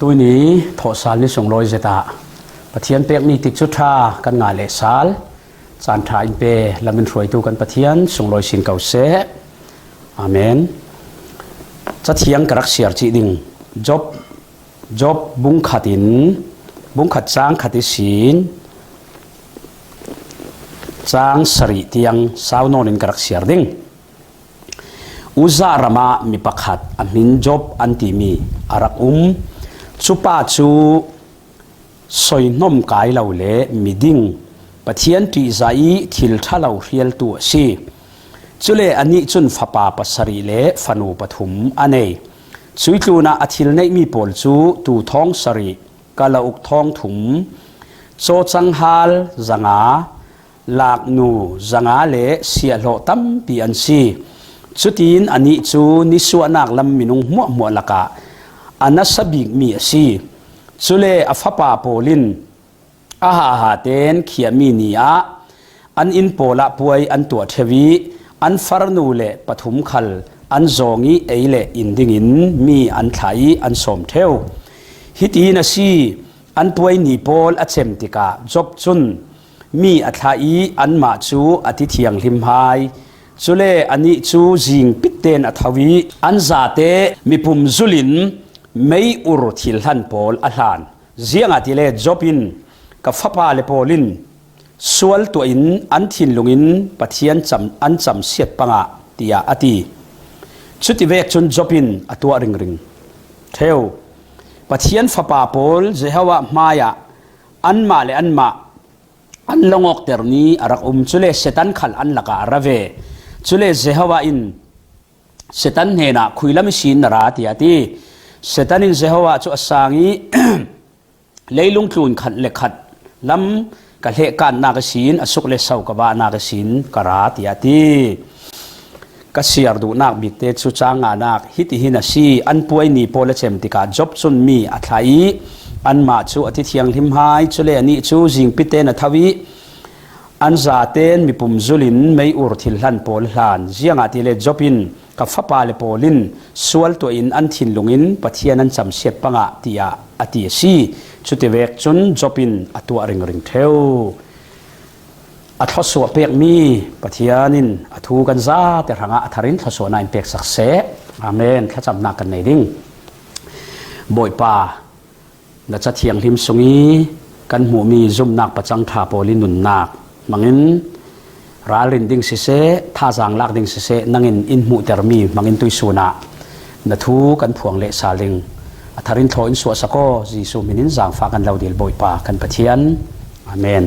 ตัวนี้ทอสาลนี่ส่งรอยเจตาปะเทียนเปกมีติดชุดท่ากันงานเลสาลจานทาอินเปลำเป็นถวยตูกันปะเทียนส่งรอยสินเก่าเสอาเมนจะเทียงกระเสียจีดิงจบบุ้งขัดินบุ้งขัดจางขัดศีลจางสริเตียงสาวนนินกระเสียดิงอุจาระมามีปักขัดอามินจบอันตีมีอารักชุป้าชูสอยนมกายเหล่าเล่มีดิ่งปะเทียนตีใจทิลท่าเหล่าเรียลตัวซีจุเลอันนี้จุนฟ้าป่าปัสริเล่ฟนูปฐุมอันเนสุยตูนาอธิลในมีปอลจูตูท้องสริกาลาอุกท้องถุมโซจังฮัลจังอาลากนูจังอาเล่เสียโลตัมปีอันซีสุตีนอันนี้จูนิสวนักลำมินุงมัวละกะอันนัสบิกมีสีจุเลอฟปาโปลินอาหาเตนเขียมีนีอาอันอินโปละป่วยอันตัวเทวีอันฟารนูเลปฐุมขัลอันจงีเอเลอินดิงินมีอันไทยอันสมเทวฮิตีนสีอันป่วยนีโปลอเชมติกาจบจุนมีอัทายอันมาจูอธิเทียงลิมไฮจุเลอันนี้จูจิงปิเตนอัทวีอันซาเตมีปุ่มจุลินไม่อุรทิลหันโพลอัลฮันเจียงอาทิเลจบอินกับฟ้าป่าเลโพลินสวลตัวอินอันทินลุงอินปะเทียนอันจำเสียดปังอาตียาอติชุดที่เวกจนจบอินอตัวริงเทวปะเทียนฟ้าป่าโพลเจฮาวะมายาอันมาเลอันมาอันลงออกเตอร์นี้อารักจุเลเซตันขัลอันละการะเวจุเลเจฮาวะอินเซตันเฮนะคุยละมิชินนราติยาตีเซตันินเจฮาวะจุอสางีเลยลุงคลุนขัดเล็กขัดลำกับเหตุการณ์นากสินอสุกเลสาวกับว่านากสินกราติยาตีกัศยาดูนักบิดเตสุจางานักฮิติหินาซีอันป่วยนีโพลเชมติกาจบซุนมีอัทไลอันมาจูอธิเทียงทิมไฮจุเลนีจูจิงปิเตนทวีอันซาเตนมีปุ่มจุลินไม่อุรทิลลันโพลลันเจียงอาทิเลจบินกับฟ้าป่าเลโพลินสวลตัวอินอันทินลุงอินปะเทียนันจำเสียปังอาติยาอติยซีชุดเวกจนจบินอตัวริงเทวอัทสวเปกมีปะเทียนินอทูกันซาแต่ทางอัทรินทสวนายเปกสักเสอาเมนข้าจำนักกันในดิ่งบ่อยป่าและจะเทียงทิมสงีกันหูมีซุ่มนักประจังทาโพลินุนนักมังอินราลินดิ่งเสท่าจางลักดิ่งเสนังอินหูเตอร์มีมังอินตุยสุนาณทูกันพวงเลสาลิงอัทรินโทอินสวสโกจีซูมินินจางฝากันเหล่าเดียลบ่อยป่ากันปะเทียนอาเมน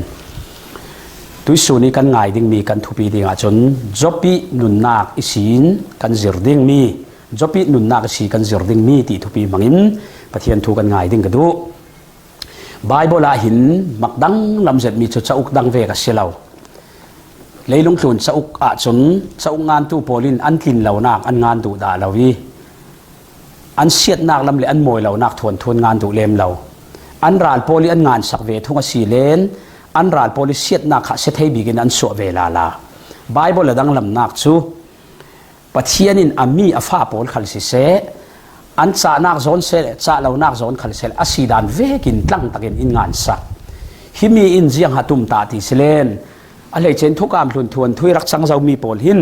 ตุยสุนี้กันง่ายดิ่งมีกันทุปีดิ่งอาจนจบปีนุนนักอิสินกันจิรดิ่งมีจบปีนุนนักสีกันจิรดิ่งมีตีทุปีมังอินปะเทียนทูกันง่ายดิ่งกระดูไบเบิลหินมักดังลำเสร็จมีชุดจะอุกดังเวกัสเชลาเลยลงทุนจะอุกอาจนจะอุกงานตู้โพลินอันกินเหล่านักอันงานดูด่าเหล่าวีอันเสียดนักลำเลยอันมวยเหล่านักทวนงานดูเลมเหล่าอันราลโพลิอันงานสักเวทุกสีเลนอันราลโพลิเสียดนักเสถียรบิกินอันสวเวลาลาไบเบิลดังลำนักชูปะเทียนินอามีอาฟ้าโพลขัลสิเซอันจ่านักโซนเซจ่าเหล่านักโซนขัลเซลอาศิดานเวกินตั้งตะกินอินงานสักฮิมีอินเจียงหัตุมตาติเซเลนอะไรเช่นทุกการทุนทวนทุยรักสังเจ้ามีโพลหิน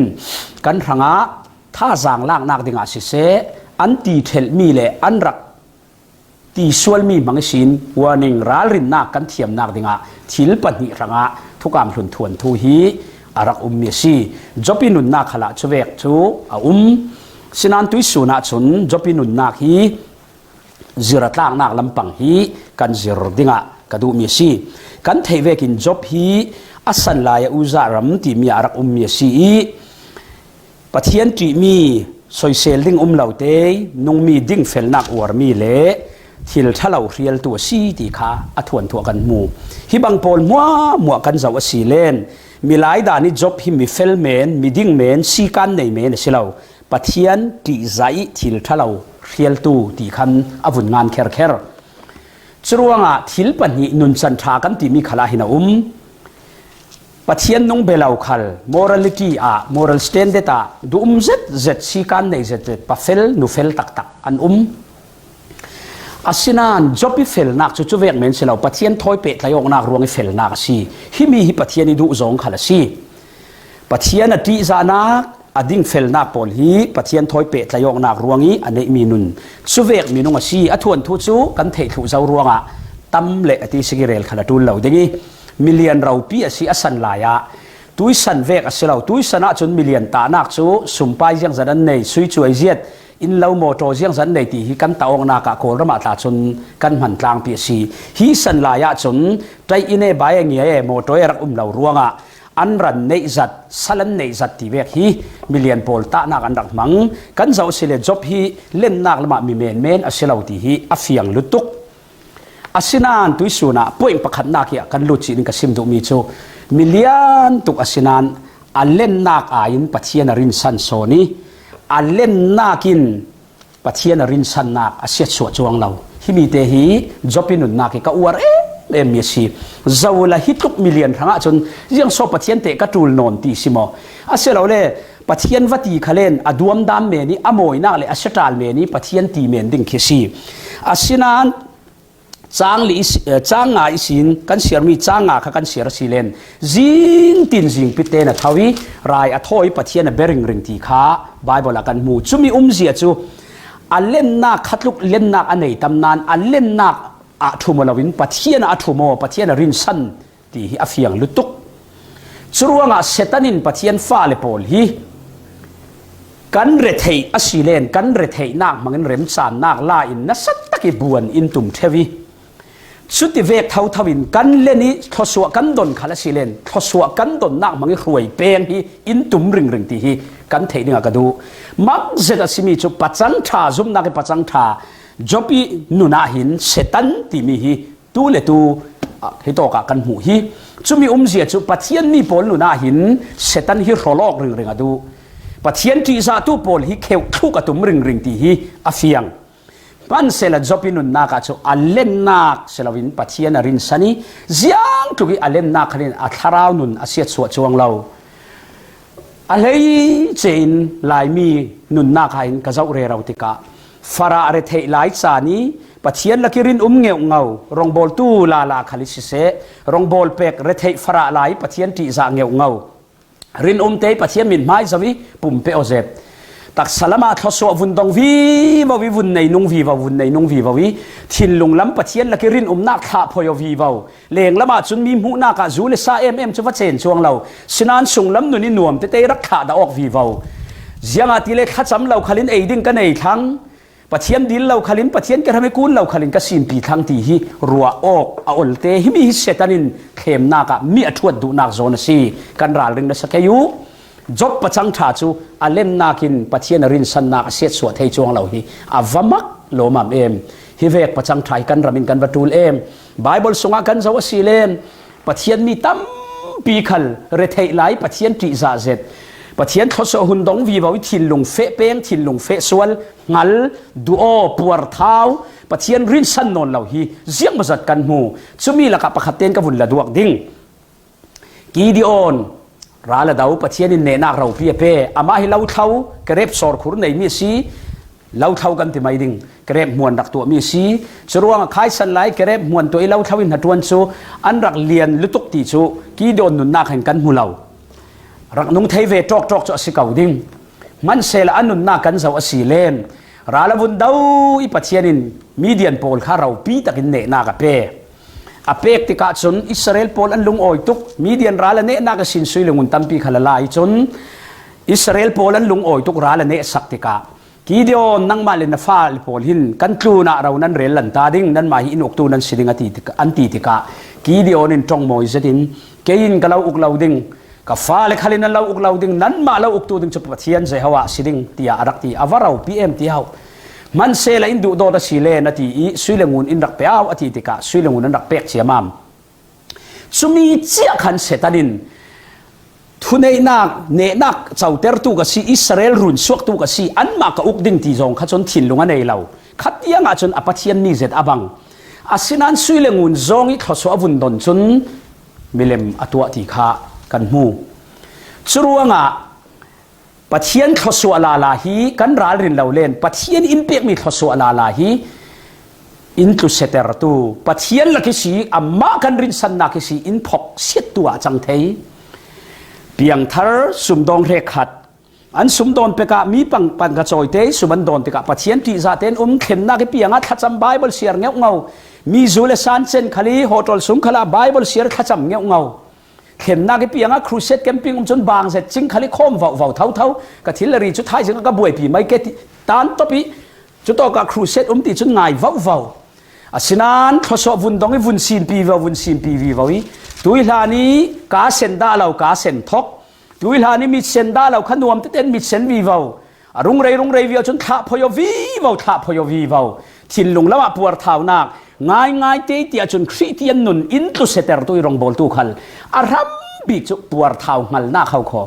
กันทางะท่าจางลากนักดิ่งอาศิเซอันตีเทลมีเลอันรักตีส่วนมีบางสินวันหนึ่งร้ารินนักกันเทียมนักดิ่งอาทิลปันหิทางะทุกการทุนทวนทุฮีอารักมีสีจบปีนุนนักขละชเวกชูสินันตุยสุนัขชนจบปีนุนนักฮีจิรัตลางนักลำปังฮีกันจิรดิ่งอากระดูมีสีกันเทเวกินจบฮีอัสันลายอุจารัมตีมีอารักมีสีปะเทียนตีมีสอยเซลดิ่งเหล่าเตยนงมีดิ่งเฟลนักอวร์มีเละทิลทะเลาเรียลตัวสีตีขาอัฐวนตัวกันมูฮิบังโพลมัวกันจะว่าสีเลนมีหลายด่านี่จบฮิมีเฟลเมนมีดิ่งเมนสีกันในเมนสิเราปะเทียนตีใจทิลทะเลาเรียลตัวตีคันอวุนงานเคร์จรวงอ่ะทิลปันหินุนจันทรากันตีมีขลาหินาปะเทียนนงเบลาวขัล morality moral standard ดูเจ็ดสีกันในเจ็ดปะเฟลนูเฟลตักอัน อาศินานจบพิเฟลนักจุเวกเมนเสลาปะเทียนถอยเปะทะยกนักรวงไอเฟลนักสิฮิมีฮิปะเทียนิดูจงขลสิปะเทียนตีจานักอดิ่งเฟลนักปอลฮีปะเทียนถอยเปะทะยกนักรวงอีอันนี้มีนุนจุเวกมีนุงสิอทวนทุจูกันเทถุเจ้ารวงอ่ะตั้มเละที่สิกิเรลขลตุลเหล่านี้มิเลียนเราปีอสิอสันลายะตุยสันเวกอสิเราตุยสนะจนมิเลียนตานักจูสุมไปยังจันในสุยช่วยเจียดอินเราโมโตเสียงสันในที่ฮิกันตาองนากะโครมาตาจนกันหันกลางเปียสีฮิสันลายะจนใจอินเอใบเงียโมโตรักรัวรวงอ่ะอันรันในจัดสลันในจัดที่เวกฮิมิเลียนโพลตานักอันรักมังกันเจ้าสิเลจบฮิเล่นนักละมามีเมนเมนอสิเราที่ฮิอฟียงลุตุกอาศินานตุยสุนะป่วยประคันนักยกันลุจินกสิมตุมีโจมิเลียนตุกอาศินานอันเล่นนักอายินปัจเจียนรินสันโซนีอันเล่นนักินปัจเจียนรินสันนักอาเซียสวจวงเราฮิมีเตฮีจบปินุนนักก็อวดเอ็มยสีจะวลาฮิตุกมิเลียนทั้งจนยังโซปัจเจียนเตะกระตูลนอนตีสิโมอาเซียเราเลยปัจเจียนวัตีขเลนอดวมดามเมนีอโมยนักเลยอาเซตาลเมนีปัจเจียนตีเมนดิ่งเคสีอาศินานจางลีจางงาอิสินกันเสียมีจางงาขกันเสียรสิเลนจิงตินจิงพิเตนะทวีรายอทอยปะเทียนเบริงริงตีขาไบเบิลกันมูจุมีเสียจูอันเล่นนักขัดลุกเล่นนักอันไหนตำนานอันเล่นนักอัทุมลวินปะเทียนอัทุโมปะเทียนรินสันตีฮิอฟียงลุตุกจุรวงะเซตันินปะเทียนฟ้าเลโพลฮีกันเรทเฮอสิเลนกันเรทเฮนักมังเรมสานนักลาอินนัสัตตะกิบวนอินตุมเทวีสุดที่เวกเท่าทวินกันเล่นนี้ทศวกันดนขลัสิเลนทศวกันดนนักมังรวยเปงฮีอินตุมริงตีฮีกันเทนิงกระดูมักเจตสิมีจุปัจจังชาซุมนักปัจจังชาจบปีนุนาหินเซตันติมีฮีตูเลตูฮิโตกะกันหูฮีจุมีเสียจุปัจเจียนมีปนนุนาหินเซตันฮีโรลอกริงกระดูปัจเจียนที่ซาตูปนฮีเขียวทุกกระตุมริงตีฮีอาฟียงมันเสละจบปินุนนักจูอัลเลนนักเสละวินปัจเจียนรินสันียังทุกิอัลเลนนักเรียนอัทราวนุนอาเซียสวจวงเราอะไรเจนลายมีนุนนักให้กระเจ้าเรเราติกาฟาราเรเทลายสานีปัจเจียนลักรินเงาเงารองบอลตู้ลาลาคลิสิเซรองบอลเป็กเรเทฟาราลายปัจเจียนที่จะเงารินเตปัจเจียนมินไม้สวิปุ่มเปโอเซตตักสลามาทศววุนดงวีวาวิวุนในนุ่งวีวาวุนในนุ่งวีวาวิทินลุงล้ำปัจเจียนลักรินนักขาพอยวีวาวเลงละมาจุนมีหูนักจูเลซาจุวัชเชนช่วงเราสนานส่งล้ำนุนินวมเตรักขาดออกวีวาวยังอาทิเลขัดจำเราขลินเอดิงกันในทั้งปัจเจียนดินเราขลินปัจเจียนกระทำให้กุลเราขลินกสินปีทั้งที่ฮิรัวออกอัลเตฮิมีฮิเซตันินเข้มนักมีอทวดดูนักโซนซีกันราลิงนัสกยูจบประจังชาจูอัลเลนนักินปัจเจียนรินสันนักเสียสวดให้จวงเราฮีอาวมักโลมามฮิเวกประจังไทยกันรามินกันประตูไบเบิลสงกันจาวสีเลนปัจเจียนมีตั้มปีขัลเรทไฮไลปัจเจียนติซาเซตปัจเจียนทศหุนดงวีวาวิทินลงเฟเปงทินลงเฟสวลงัลดูโอปวดเท้าปัจเจียนรินสันนนเราฮีเสียงมาจัดกันหูจุมีละกับประคัตเตนกับวุ่นละดวกดิ่งกีดิออนราละดาวปัจเจียนเนนักเราเพียเป้อามาให้เราเท่ากระเร็บสอดขุนในมีสีเราเท่ากันที่ไม่ดิ่งกระเร็บมวนดักตัวมีสีจรวงขายสันไลกระเร็บมวนตัวเราเท่าอินหัดวันโซอันรักเลียนลุตุกตีโซกีโดนนุนนักแห่งกันหูเรารักนุ่งเทเวจอกจะสิเก่าดิ่งมันเสละอันนุนนักกันจะว่าสีเลนราละวุนดาวอีปัจเจียนมีเดียนโพลข้าเราปีตะกินเนนักเป้อเปกติกาจนอิสราเอลโพลันลุงโอยตุกมีเดียนราละเนนักสินสุยลงุนตัมปีขลลายจนอิสราเอลโพลันลุงโอยตุกราละเนสักติกากีเดียนนังมาเลนฟ้าโพลหินกันครูนาเรานั้นเรลันตาดิ่งนั้นมาหินอุกตูนั้นสิดิงอันติติกากีเดียนินจงโมยเสดินเกินกะเราอุกเราดิ่งกับฟ้าเลขลินเราอุกเราดิ่งนั้นมาเราอุกตูดิ่งจุดเทียนใจฮาวะสิดิงตีอารักตีอาวาเราพีเอ็มตีฮาวมันเซลอินดูโดดสิเลนนาทีสุยเลงุนอินรักเปียวอธิติกาสุยเลงุนนั้นรักเปียกเสียมามสุมีเจียขันเสตันินทุนเนนักเนนักเจ้าเตอร์ตูกสีอิสราเอลรุนสวกตูกสีอันมากอุกดิ่งตีจงขจนถิ่นลงอันในเราขัดยังอาจนอปัจเจียนนิเซตอบังอาศินันสุยเลงุนจงอีขสวบุนดนจนมิเลมอตัวติขากันมูจรวงะปัจเจียนทศวลาลาฮีกันราลินเราเล่นปัจเจียนอินเปียกมีทศวลาลาฮี อินตุเสตรตูปะเทียนละกิสีอัมมากันรินสันนากิสีอินพกเสียตัวจังเทยเปียงทาร์สุมดองเรขัดอันสุมดอนเปกะมีปังกระจอยเตสุมันดอนเปกะปะเทียนที่จะเต้นเข็มนากิเปียงอัดทัดจำไบเบิลเสียร์เงามีจูเลซันเซนคลีโฮตอลสุมคลาไบเบิลเสียร์ทัดจำเงาเข็มนากิเปียงอัดครูเซตแคมปิ้งจนบางเสร็จจิงคลีโคมเฝ้าเท่ากะทิลรีจุดท้ายจึงก็บวยปีไม่เกตตานตปีจุดต่อกับครูเซตตีจนง่ายเฝ้าอาศินันทศวุนดงวุนซีนปีวุนซีนปีวิวตุยลานีกาเซนดาเรากาเซนทอกตุยลานีมิเซนดาเราขนวมเต้นมิเซนวิวรุงเรวิวจนท่าพยวิวท่าพยวิวทินลุงละมาปวดเท้านักง่ายเตี้ยจนคริเตียนนุนอินตุเสตร์ตุยรองบอลตุขัลอารัมบิจุปวดเท้าหัลหน้าเขาคอ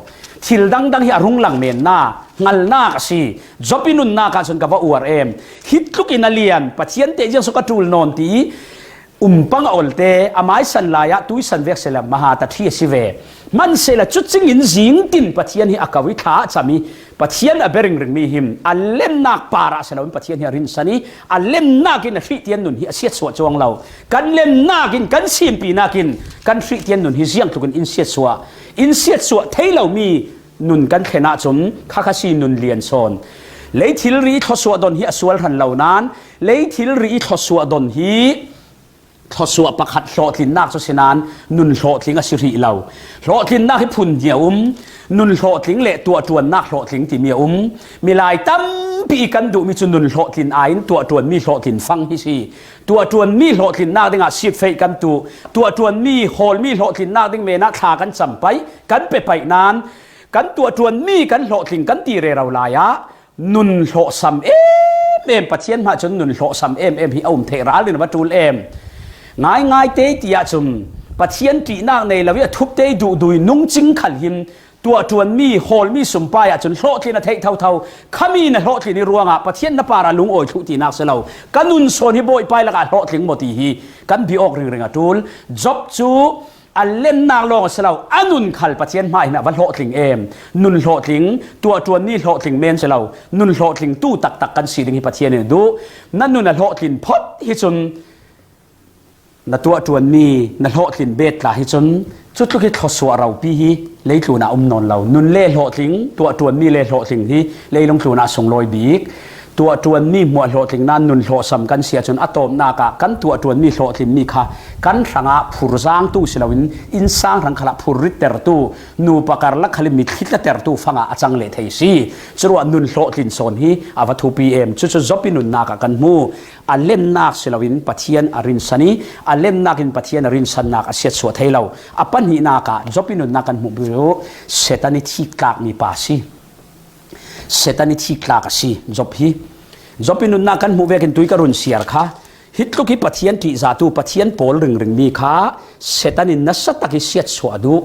ทิลดังเฮียรุงหลังเมนหน้างัลนาคสีจบปินุนนาคาจนกับว่าอวดฮิตลุกินาเลียนปัจเจียนเตยังสุกตูลนนตีปังอลเตอามายสันลายะตุยสันเวกเซลมหาตัดที่สิเวมันเซลจุดจิงอินจิงตินปัจเจียนฮิอากาวิธาจามีปัจเจียนอเบริงริงมีหิมอัลเลมนักปาระเซลวินปัจเจียนฮิรินสันีอัลเลมนักินฟรีเตียนนุนฮิเสียสวดจวงเรากันเลมนักินกันซิมปีนักินกันฟรีเตียนนุนฮิเสียงตุกันอินเสียสวเทเรามีนุนกันเขณะจมข้าขสีนุนเลียนโซนเลยทิลรีทศวดนฮีอสวลหันเหล่านั้นเลยทิลรีทศวดนฮีทศวประคัดโลทินนักสุสนานนุนโลทิงอสิริเหล่าโลทินนักให้พุ่นเดียวนุนโลทิงเละตัวจวนนักโลทิงที่มีมีลายตั้มปีกันดูมีจุนุนโลทินไอน์ตัวจวนมีโลทินฟังฮิซีตัวจวนมีโลทินนักดิ้งอาชีพเฟกันตัวจวนมีโฮลมีโลทินนักดิ้งเมนักขากันจำไปกันไปนานกันตัวจวนมีกันโหถิงกันตีเรเราลายะนุนโหซัมปัจเจียนมาจนนุนโหซัมฮิเอาเทราลินวัตถุง่ายเตยตียจุมปัจเจียนตีนางในละวิทุบเตยดูนุ่งจิงขันหิมตัวจวนมีโฮลมีสุมปายจนโหทินเทยเท่าขามีนโหทินรวงปัจเจียนนปาราลุงโอยทุตีนักเสลากันนุนโซนิโบยไปละกันโหทิงโมตีฮีกันบิออกเริงตูลจบจูอันเล่นนางลองเสลาอันุนขัลปัจเจียนไม่นะวันโหถิงนุนโหถิงตัวจวนนี่โหถิงเมนเสลานุนโหถิงตู้ตักกันสีดิ่งปัจเจียนดูนั่นนุนโหถิงพอดฮิจนนั่นตัวจวนนี่นั่นโหถิงเบตลาฮิจนจุดลุกทศวเราปีฮีเลยลูนานนเรานุนเล่โหถิงตัวจวนนี่เล่โหถิงที่เลยลงลูนาส่งลอยบีกตัวจวนนี่มัวโหถิงนั้นนุนโหสำกันเสียจนอัตโตมนากะกันตัวจวนนี่โหถิงมีค่ะกันสังอาผู้ร่างตู้สิลาวินอินสร้างรังขลับผู้ริตเตอร์ตู้นูปการลักขลิมิคิดเตอร์ตู้ฟังอาจังเลเทซีจรวดนุนโหถิงโซนฮีอวัตุพีจุดจบปินุนนากะกันมูอัลเลมนักสิลาวินปัจเจียนอรินสันีอัลเลมนักินปัจเจียนอรินสันนักเสียสวดให้เราอปันหินากะจบปินุนนากันมุบิโรเซตันิทิกากมีปาซีเซตันิทิกากซีจบฮีจบปินุนนากันมุเวกินตุยการุนเสียร์ค่ะฮิตลุกิปัจเจียนที่จาตุปัจเจียนโพลริงมีค่ะเซตันินนัสตักิเสียสวดู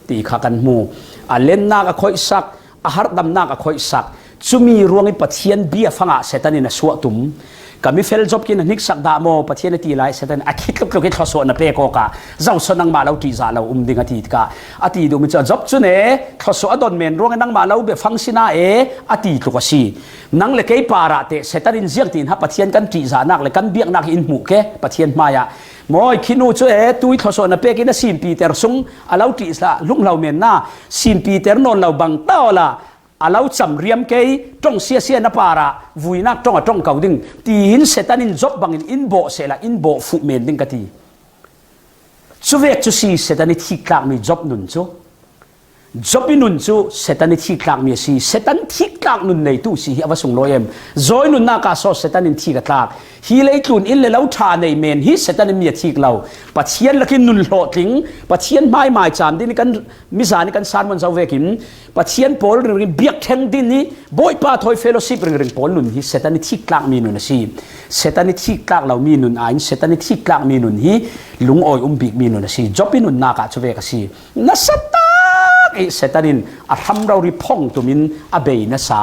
ตีขากันมูอัลเลนนากะคอยสักอาหารดำนากะคอยสักจุมีรวงอิปัจเจียนเบียฟังอาเซตันินสวตุมก็มีเฟลจบกินนิกสักดาโมปัจเจียนตีไลเซตันอาคิดลุกิทศวนับเปโกกะเจ้าสนังมาเราตีจาเราดิ่งอดีตกะอดีตดูมิจะจบจุเน่ทศวดอนเมนรวงนังมาเราเบฟังสินาอดีตลุกสีนังเลกไอปาระเตเซตันินเสียงตีนฮับปัจเจียนกันตีจานักเลกันเบียกนักอินหมู่แกปัจเจียนมายะมอยคินูจุตุยทศวนับเปกินสินปีเตอร์ซุงอาเราตีสละลุงเราเมนน่าสินปีเตอร์นนเราบังเต้าละอาเราจำเรียมเกยจ้องเสียนปาระวุยนักจ้องเก่าดิ่งตีหินเซตันินจบบังอินโบเสละอินโบฟุเมนดิ่งกะทีจุเวกจุสีเซตันิที่กลางมีจบนุนจูจบนุนจูเซตันิที่กลางมีสีเซตันที่กลางนุนในตู้สีอวสงโลเอ็มจอยนุนนากาโซเซตันินที่กลางฮีเลยตุนอินเลเราชาในเมนฮีเซตันินมีที่เราปัจเจียนละกินนุนโหดทิ้งปัจเจียนไม่จามดินกันมิสานิกันสารมันจะเวกินปัจเจียนโพลเรื่องเบียกแทงดินนี้บอยป้าทอยเฟลโลชิปเรื่องโพลนุนฮีเซตันิที่กลางมีนุนสีเซตันิที่กลางเรามีนุนไอน์เซตันิที่กลางมีนุนฮีลุงออยบิกมีนุนสีจบนุนนากาจะเวกสีนัสตาเซตันินอาทำเราริพงตุมินอเบยนัสา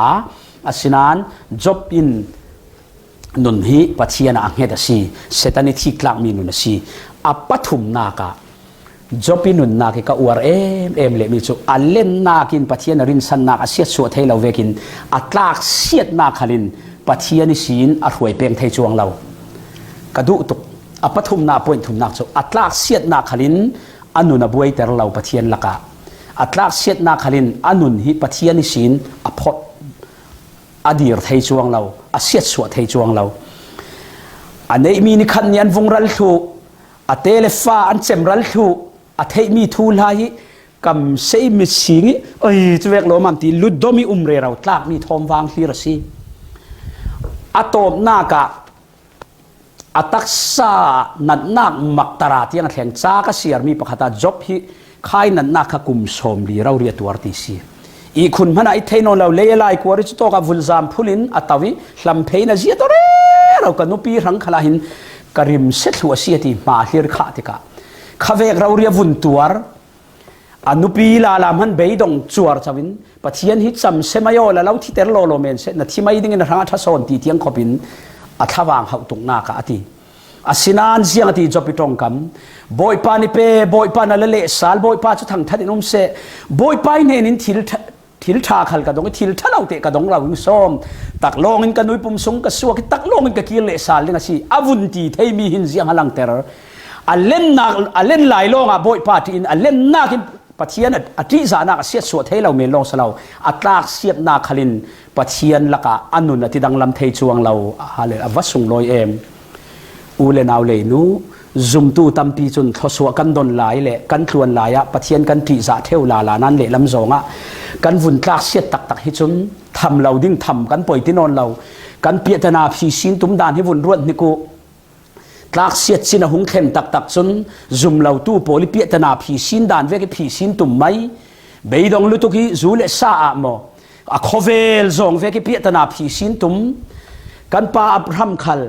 อาศินานจบอินนุนฮีปัจเจียนอังเฮดสีเซตันิที่กลางมีนุนสีอาปัทุมนากาจบอินุนนาคิกาอวร์เลมิจูอัลเลนนาคินปัจเจียนรินสันนาคเสียสวดให้เราเวกินอัตลากเสียดนาคลินปัจเจียนิสินอรวยเปงไทจวงเรา กระดุตุกอปฐุมนาป่วยทุมนักโซอัตลักเสียดนาขลินอนุนบวยแต่เราปะเทียนละกะอัตลักเสียดนาขลินอนุนฮิปะเทียนิสินอภพอดีรไทยจวงเราอาเสียดสวดไทยจวงเราอันนี้มีนิคันยันวงรัลทูอเตเลฟ้าอันเซมรัลทูอเทมีทูลายกำเซมิสิงเอ้ยจะเวกโลมันตีลุดดมีเรเราตลากมีทอมวางฮีรสีอะโตมนากะอัตักษานัดนักมักตราที่ยังแข่งจ้ากเสียมีประคตาจบที่ใครนัดนักกุมสมลีเราเรียตัวตีสีอีคุณมันไอเทนเราเลี้ยไล่กว่าริจุโตกับวุลซามพูลินอัตวิลำเพย์นะเสียตัวเรเรากันนุปีรังขลาหินกริมเสถัวเสียที่มาฮิรขาติกาข้าเวกเราเรียวุนตัวอนุปีลาลามันเบยดงจวรจวินปะเทียนฮิตซัมเซมายอแล้วเราที่เตอร์โลโลเมนเซนที่ไม่ดิ้งในทางทัศนตีเทียงขบินอัฐวางเขาตุกนากะอติอาศินานเสียงอติจบปิตรงคำบอยปานิเปบอยปานาเลสาลบอยปาจุดทางทัดินุมเซบอยปาเนนินทิลทาขัลกระดงทิลทะเลาเตะกระดงเราวิส้มตักลงอินกันนุยปุ่มสงกระสวกตักลงอินกะกิเลสาลเนี่ยสิอาวุนตีเทมีหินเสียงหลังเตอร์อัลเลนนักอัลเลนไหลลงอ่ะบอยปาที่อินอัลเลนนักปะเทียนอธิษานักเสียสวดให้เราเมลงสลาวอัตลากเสียบนาขลินปะเทียนละกะอันนุนที่ดังลำเทจวงเราฮาเลอวัสุงลอยเอมอูเลนเอาเลยนูซุมตูตัมปีจนทศวกันดนหลายเละกันทวนหลายอะปะเทียนกันตีจ่าเทวลาลานั้นเละลำสองอะกันวุ่นตลากเสียตักให้จนทำเราดิ้งทำกันปล่อยที่นอนเรากันเปียตนาพีสินตุ้มดานให้วุ่นรวดนิโกตลากเสียสินะหงเข้มตักจนซุมเราตู้โพลิเปียตนาพีสินดานเวกพีสินตุ้มไม่เบยดงลุตุกีจูเลซาอะโมอะโคเวลซองเวกเปียตนาพีสินตุ้มกันปาอับรัมคัล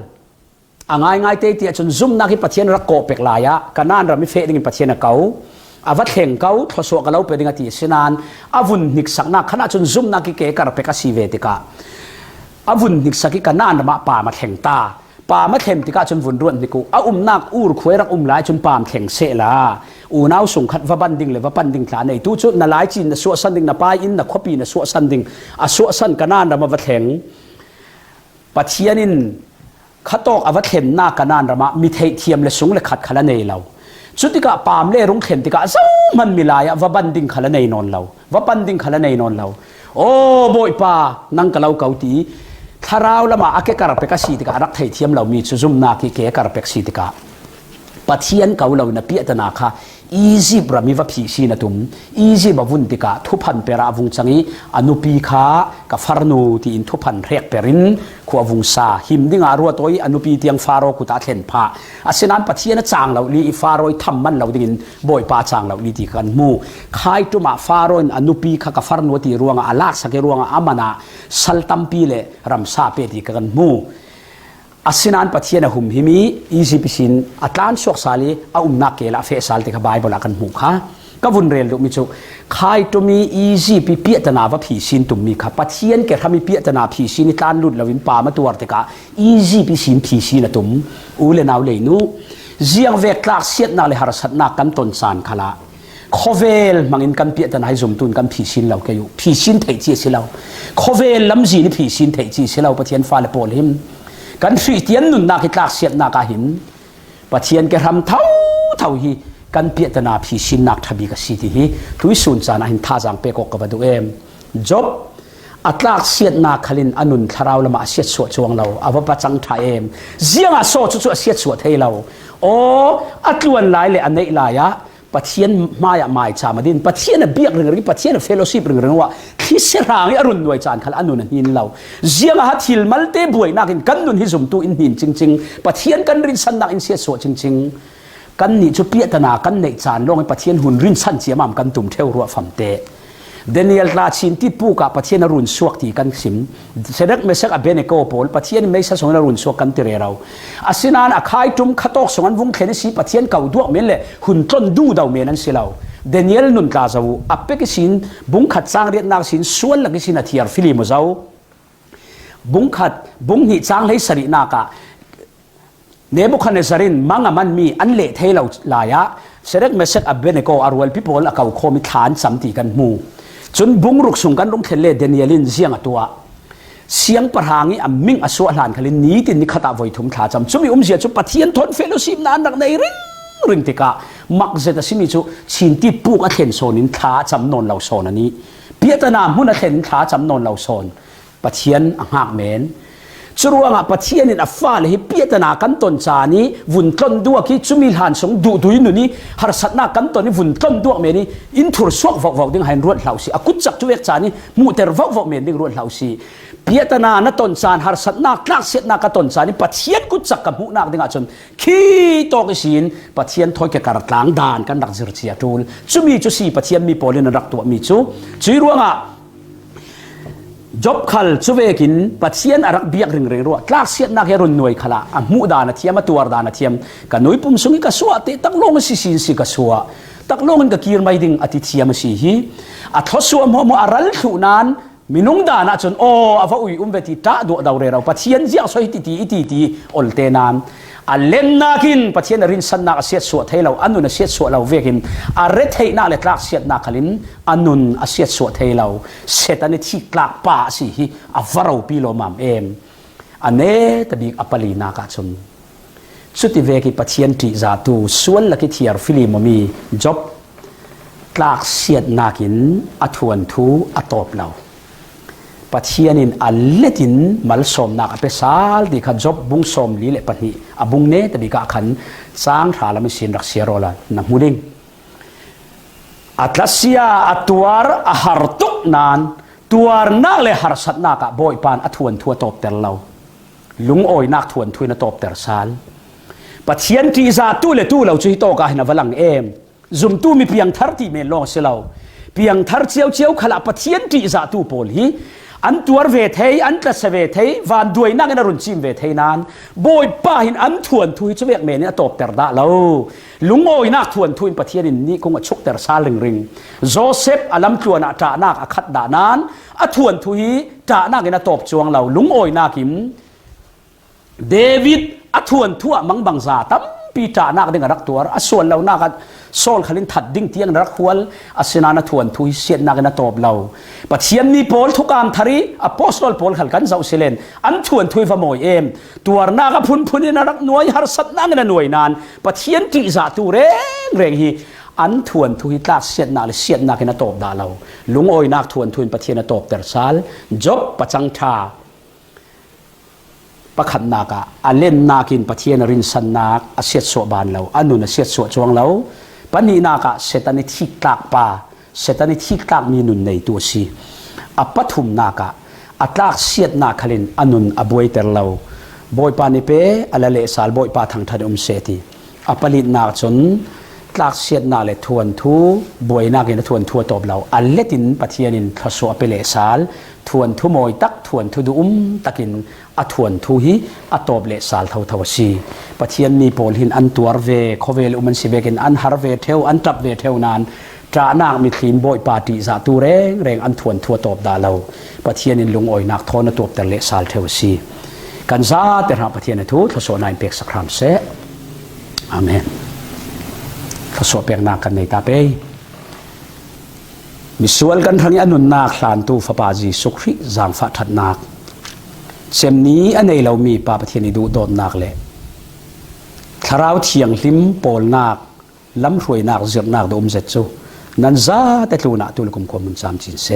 ง่ายเตี้ยจนซุ่มนักที่ปะเทียนรักโกเปกลายะกันนั่นเราไม่เฟดิ่งปะเทียนเก่าอาวัดแข่งเก่าทศวกันเราเป็นดิ่งที่สินานอาวุนนิกสักนักขณะจนซุ่มนักที่เกะการเปกสีเวติกาอาวุนนิกสักที่กันนั่นมาป่ามาแข่งตาป่ามาแข่งติกาจนวุ่นรวนนิกูอุ้มนักอูรคุยรักหลายจนป่ามแข่งเสละน้าวส่งขัดว่าบันดิ่งเลยว่าบันดิ่งขลาในตู้จุดน่าหลายจีนน่ะสวสันดิ่งน่ะป้ายอินน่ะขบีน่ะสวสันดิ่งสวสันกันนั่นเรามาวัดแข่งปะเทียนินขัดตอกอวัดเข็นหน้ากันนานระมามีเทียมและสูงและขัดขลันในเราสุดที่กะปามเล่รุงเข็นที่กะซ้ำมันมีลายว่าบันดิ่งขลันในนอนเราว่าบันดิ่งขลันในนอนเราโอ้บอยป่านั่งกับเราเกาตีถ้าเราละมาอาเกการะเปกสีที่กะรักไทยเทียมเรามีซุ่มนาคีเกการะเปกสีที่กะปะเทียนเกาเราเนปียตนาค่ะอีซีบรามีว่าผีสีนะตุมอีซีบวุ่นติกะทุพันเปราวุงจังอีอนุปีขากับฟาร์นูที่อินทุพันเรียกเปรินขวาวุงซาหิมดิ่งอารัวตัวอนุปีเตียงฟาโรกุตาเทนพาอาศินันปะเทียนจางเราลีฟาโรทำมันเราดิ่งบอยปาจางเราลีที่กันมูขายตุมาฟาโรอนุปีขากับฟาร์นูที่รวงอาลักสักรวงอามานาสัลตัมปีเลรัมซาเปติกันมูอาศินันปะเทียนหุ่มหิมีอีซีพิสินอัตลานสวกซาลีอานักเกลาเฟสาลติกบายบลากันหูค่ะก็วุ่นเรียนลูกมิจูใครตัวมีอีซีปีเปียตนาว่าผีสินตุ่มมีค่ะปะเทียนแกทำมีเปียตนาผีสินนิทานลุดเราวินปามาตัวติกาอีซีพิสินผีสินตุ่มอูเลนเอาเลยนูเจียงเวกลากเสียดนาเลหารสัตนากันตนสานขละโคเวลมังอินกันเปียตนาให้สมตุนกันผีสินเราแกอยู่ผีสินไทยจีสิเราโคเวลลำจีนี่ผีสินไทยจีสิเราปะเทียนฟ้าเลโปลหิมกันฟีเตียนนุนนักที่ลากเสียดนักหินปะเทียนแกทำเท่าฮีกันเปียตนาผีสินนักทบีกสิทธิทุยสุนจานะหินท่าจังเปกกบดูเอ็มจบอัตลากเสียดนักขลินอนุนทาราวละมาเสียดสวดจวงเราอวบปัจจังทายเอ็มเสียงอาโซจุเสียดสวดให้เราโอ้อัตลวนหลายเลยอันนี้หลายะปะเทียนมายมาจามาดินปะเทียนเบียกเรื่องปะเทียนเฟลโลชิปเรื่องว่าที่เสรางอรุณหน่วยจานขลันอนุนหินเราเจียงหัดทิลมัลเตบวยนักอินกันนุนหิสมตูอินหินจริงๆปะเทียนกันรินสันนักอินเสียสวดจริงๆกันนี่จุเปียตนากันในจานลงให้ปะเทียนหุ่นรินสันเจียมามกันตุ่มเทวรัวฟัมเตเดนิเอลราชินที่ปูกับปะเทียนอรุณสวกที่กันสิมเสด็จเมสักอเบเนโกโปลปะเทียนไม่ใช่สงอรุณสวกกันเตเรเราอาศินานอาคายจุมขตอกสงวนวงเขนสีปะเทียนเก่าดวกเมลเลยหุ่นต้นดูดาวเมนันสิเราเดนิเอลนุนกาซาวูอัปเปกิสินบุงขัดจางเรียนนักสินส่วนลักสินอาทิอาร์ฟิลิมเจ้าบุงขัดบุงหิจางให้สรินากะเนบุคันเนซารินมังมันมีอันเละเทเราลายะเสด็จเมสักอเบเนโกอาร์เวลพิโพลอาเก่าโคมิฐานสัมติกันมูจนบุงรุกสุงกันรุงเทเลเดนิเอลินเสียงตัว เสียงประหางนี้มิงอสวหลานคลินนี้ตินนิขตาไว้ทุมขาจำจุมีเสียจุปะเทียนทนเฟลโลชิมนานนักในริงติกะมักเจตสิมิจุชินที่ปูกอเทนโซนินขาจำนนเหล่าโซนนี้เปียตนามหุ่นอเทนขาจำนนเหล่าโซนปะเทียนหักเมนจรวงปะเทียนินอัฟฟ้าเลยเปียตนากันตนจานี้วุ่นต้นดัวคิจุมีหันสงดูดุยนุนี้หารสัตนากันตนนี้วุ่นต้นดัวเมนี้อินทุรสวกวอกดึงให้รวดเหล่าสีอากุจักจุเวกจานี้มูเตอร์วอกเมนดึงรวดเหล่าสีเปียตนาณตนจานหารสัตนาคลากเสียนากันตนจานี้ปะเทียนกุจักกับหูนักดึงอาจนขี้ตอกสินปะเทียนถอยแกกระตางดานกันดักจิรเชียตูลจุมีจุสีปะเทียนมีโพลินรักตัวมีจุจีรวงจบขลจุเวกินปัจเจียนอารักเบียกเริงรัวกลากเสียนักเฮรุนหน่วยขละอามูดานาเทียมตัวดานาเทียมกันหน่วยปุ่มสุงิกสัวเตตักลงสิสินสิกสัวตักลงกันกีรไม่ดิ่งอติเทียมสิฮีอัทสัวมออารัลสุนานมินุงดานะจนโออาฟอุยเวติตาดูดาวเรเราปัจเจียนเจียสอยติอลเตนานอัลเลนนักินปัจเจียนรินสันนักเสียสวดให้เราอันนุนเสียสวดเราเวกินอาเรทให้นาเลกลากเสียนักขลินอันนุนเสียสวดให้เราเสตันที่กลากป่าสิฮีอฟาราวปิโลมามอันเนตบิกอปลีนากาชนสุดที่เวกิปัจเจียนที่จาตูส่วนละกิเทียร์ฟิลิมมีจบกลากเสียนักินอัทวนทูอัตอบเราปัจเจียนินอัลเลตินมัลสมนักเปซาลดิขันจบบุงสมลีเลปนีอบุงเนตบิกาขันสร้างฐานมิสินรักเสียโรลานักมุดิงอัตลาเซียอัตวาร์อาหารตุกนานตัวนักเลหารสัตนักบ่อยปานอัทวนทัวตบเตลเราลุงโอยนักทวนทุยนตบเตลซาลปัจเจียนที่จะตู้เลตู้เราจุยโตกาหินวลังซุมตู้มีเพียงทัรที่เมลองเสลาเพียงทัรเจียวขลับปัจเจียนที่จะตู้โพลีอันตัวเวทอันตะเวทวันด้วยนักนรุนจิมเวทนั้นบ่อยป้าหินอันทวนทุยจะเวกเมนี่ตบเตอร์ดาเราลุงโอยนักทวนทุยประเทศนี้คงชุกเตอร์ซาลิงริงโจเซฟอัลลัมตัวนักจ่านักขัดดานั้นอัทวนทุยจ่านักนตบจวงเราลุงโอยนักหิมเดวิดอัทวนทั่วมังบังซาตั้มปีจ่านักดึงรักตัวส่วนเรานักโซลขลินถัดดิ้งเตียงรักหัวอาศินาณทวนทุยเสียนักนตบเราปัจเจียนนี้โพลทุกการทารีอพอสโตลโพลขลกันเจ้าเซเลนอันทวนทุยฟะโมยตัวนักพุนนรักหน่วยหารสัตนักนหน่วยนานปัจเจียนที่จะตูเร่งฮีอันทวนทุยตากเสียนักนตบดาเราลุงโอยนักทวนทุยปัจเจียนตบเตอร์ซาลจบปัจจังชาประคันนักอันเล่นนักินปัจเจียนรินสันนักอาเซียสวบานเราอันนุนอาเซียสวจวงเราปนีนักเสตันที่กลากป่าเสตันที่กลากมีนุนในตัวสีอปัทุมนักอัตลากเสียดนักขลินอันนุนอบวยเตอร์เราบอยปานิเปอัลเลสาลบอยปาทางทันเสติอปลินนักจนกลากเสียดนักเลทวนทูบอยนักเนทวนทัวตบเราอัลเลตินปัจเจียนินทศวเปเลสาลทวนทุมอยตักทวนทุดุตักินอัทวนทุฮีอัตบเลสาลทวสีปัจเจียนมีโพลหินอันตัวเวโคเวลอุมันสิเวกินอันฮาร์เวเทวอันตับเวเทวนานจ่านักมีคลีนบอยปาติจาตูเร่งอันทวนทัวตบดาเราปัจเจียนินลุงอยนักทอนตบแต่เลสาลเทวสีกันซาแต่หาปัจเจียนทุทศวนายเปกสักครั้งเสอาเมนทศวเปกนักกันในตาเปมิสวลกันทั้งอันนุนนักหลานตูฟปาจีสุขริจางฟัดทัดนักเช่นนี้อันในเรามีปาประเทศนี้ดูโดนนักเลยคราวเทียงลิมโปลนักล้ำรวยนักเสือกนักโดมเจ็ดจูนั่นซาแต่ตัวนักตัวละกุมความมันจำจินเส